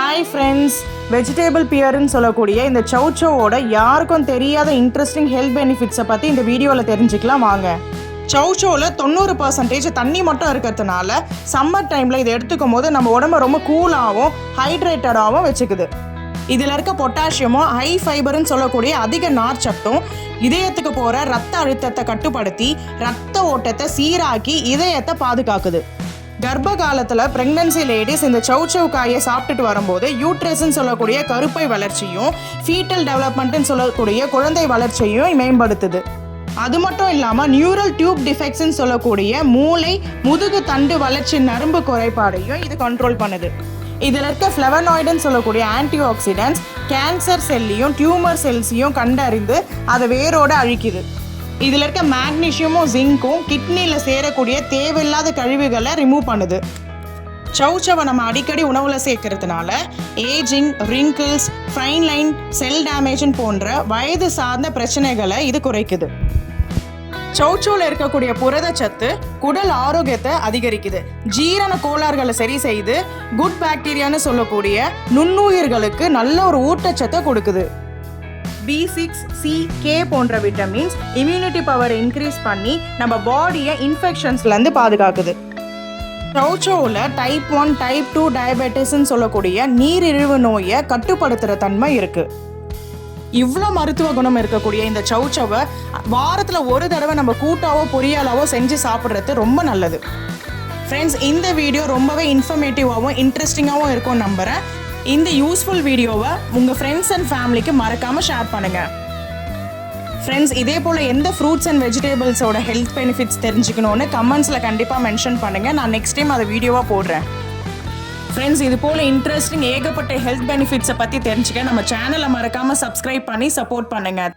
Hi friends, vegetable பியர்னு சொல்லக்கூடிய இந்த சௌச்சோவோட யாருக்கும் தெரியாத இன்ட்ரெஸ்டிங் ஹெல்த் பெனிஃபிட்ஸை பற்றி இந்த வீடியோவில் தெரிஞ்சுக்கலாம் வாங்க. சௌச்சோவில் 90% தண்ணி மட்டும் இருக்கிறதுனால சம்மர் டைமில் இதை எடுத்துக்கும் போது நம்ம உடம்பை ரொம்ப கூலாகவும் ஹைட்ரேட்டடாகவும் வச்சுக்குது. இதில் இருக்க பொட்டாசியமும் ஹை ஃபைபர்னு சொல்லக்கூடிய அதிக நார்ச்சத்தும் இதயத்துக்கு போகிற ரத்த அழுத்தத்தை கட்டுப்படுத்தி ரத்த ஓட்டத்தை சீராக்கி இதயத்தை பாதுகாக்குது. கர்ப்ப காலத்தில் ப்ரெக்னன்சி லேடிஸ் இந்த சௌச்சவ் காயை சாப்பிட்டுட்டு வரும்போது யூட்ரஸ்ன்னு சொல்லக்கூடிய கருப்பை வளர்ச்சியும் ஃபீட்டல் டெவலப்மெண்ட்டுன்னு சொல்லக்கூடிய குழந்தை வளர்ச்சியும் மேம்படுத்துது. அது மட்டும் இல்லாமல் நியூரல் டியூப் டிஃபெக்ட்ஸ்ன்னு சொல்லக்கூடிய மூளை முதுகு தண்டு வளர்ச்சி நரம்பு குறைபாடையும் இது கண்ட்ரோல் பண்ணுது. இதில் இருக்க ஃப்ளவனாய்டுன்னு சொல்லக்கூடிய ஆன்டி ஆக்சிடென்ட்ஸ் கேன்சர் செல்லையும் டியூமர் செல்ஸையும் கண்டறிந்து அதை வேரோட அழிக்குது. இதில் இருக்க மேக்னீஷியமும் ஜிங்க்கும் கிட்னியில் சேரக்கூடிய தேவையில்லாத கழிவுகளை ரிமூவ் பண்ணுது. சௌச்சவை நம்ம அடிக்கடி உணவில் சேர்க்கறதுனால ஏஜிங், ரிங்கிள்ஸ், ஃபைன் லைன், செல் டேமேஜன் போன்ற வயது சார்ந்த பிரச்சனைகளை இது குறைக்குது. சௌச்சோவில் இருக்கக்கூடிய புரதச்சத்து குடல் ஆரோக்கியத்தை அதிகரிக்குது. ஜீரண கோளாறுகளை சரி செய்து குட் பாக்டீரியான்னு சொல்லக்கூடிய நுண்ணுயிர்களுக்கு நல்ல ஒரு ஊட்டச்சத்தை கொடுக்குது. B6, C, K போன்ற விட்டமின்ஸ் இம்யூனிட்டி பவரை இன்க்ரீஸ் பண்ணி நம்ம பாடியை இன்ஃபெக்ஷன்ஸ்லேருந்து பாதுகாக்குது. சௌச்சோவில் டைப் 1, டைப் 2 டயபெட்டிஸ்ன்னு சொல்லக்கூடிய நீரிழிவு நோயை கட்டுப்படுத்துகிற தன்மை இருக்குது. இவ்வளோ மருத்துவ குணம் இருக்கக்கூடிய இந்த சௌச்சவை வாரத்தில் ஒரு தடவை நம்ம கூட்டாவோ பொரியலாவோ செஞ்சு சாப்பிட்றது ரொம்ப நல்லது. ஃப்ரெண்ட்ஸ், இந்த வீடியோ ரொம்பவே இன்ஃபர்மேட்டிவாகவும் இன்ட்ரெஸ்டிங்காகவும் இருக்கும்னு நம்புகிறேன். இந்த யூஸ்ஃபுல் வீடியோவை உங்கள் ஃப்ரெண்ட்ஸ் அண்ட் ஃபேமிலிக்கு மறக்காமல் ஷேர் பண்ணுங்கள். ஃப்ரெண்ட்ஸ், இதே போல் எந்த ஃப்ரூட்ஸ் அண்ட் வெஜிடபிள்ஸோட ஹெல்த் பெனிஃபிட்ஸ் தெரிஞ்சுக்கணுன்னு கமெண்ட்ஸில் கண்டிப்பாக மென்ஷன் பண்ணுங்கள். நான் நெக்ஸ்ட் டைம் அதை வீடியோவாக போடுறேன். ஃப்ரெண்ட்ஸ், இது போல் இன்ட்ரெஸ்டிங் ஏகப்பட்ட ஹெல்த் பெனிஃபிட்ஸை பற்றி தெரிஞ்சுக்க நம்ம சேனலை மறக்காமல் சப்ஸ்கிரைப் பண்ணி சப்போர்ட் பண்ணுங்கள்.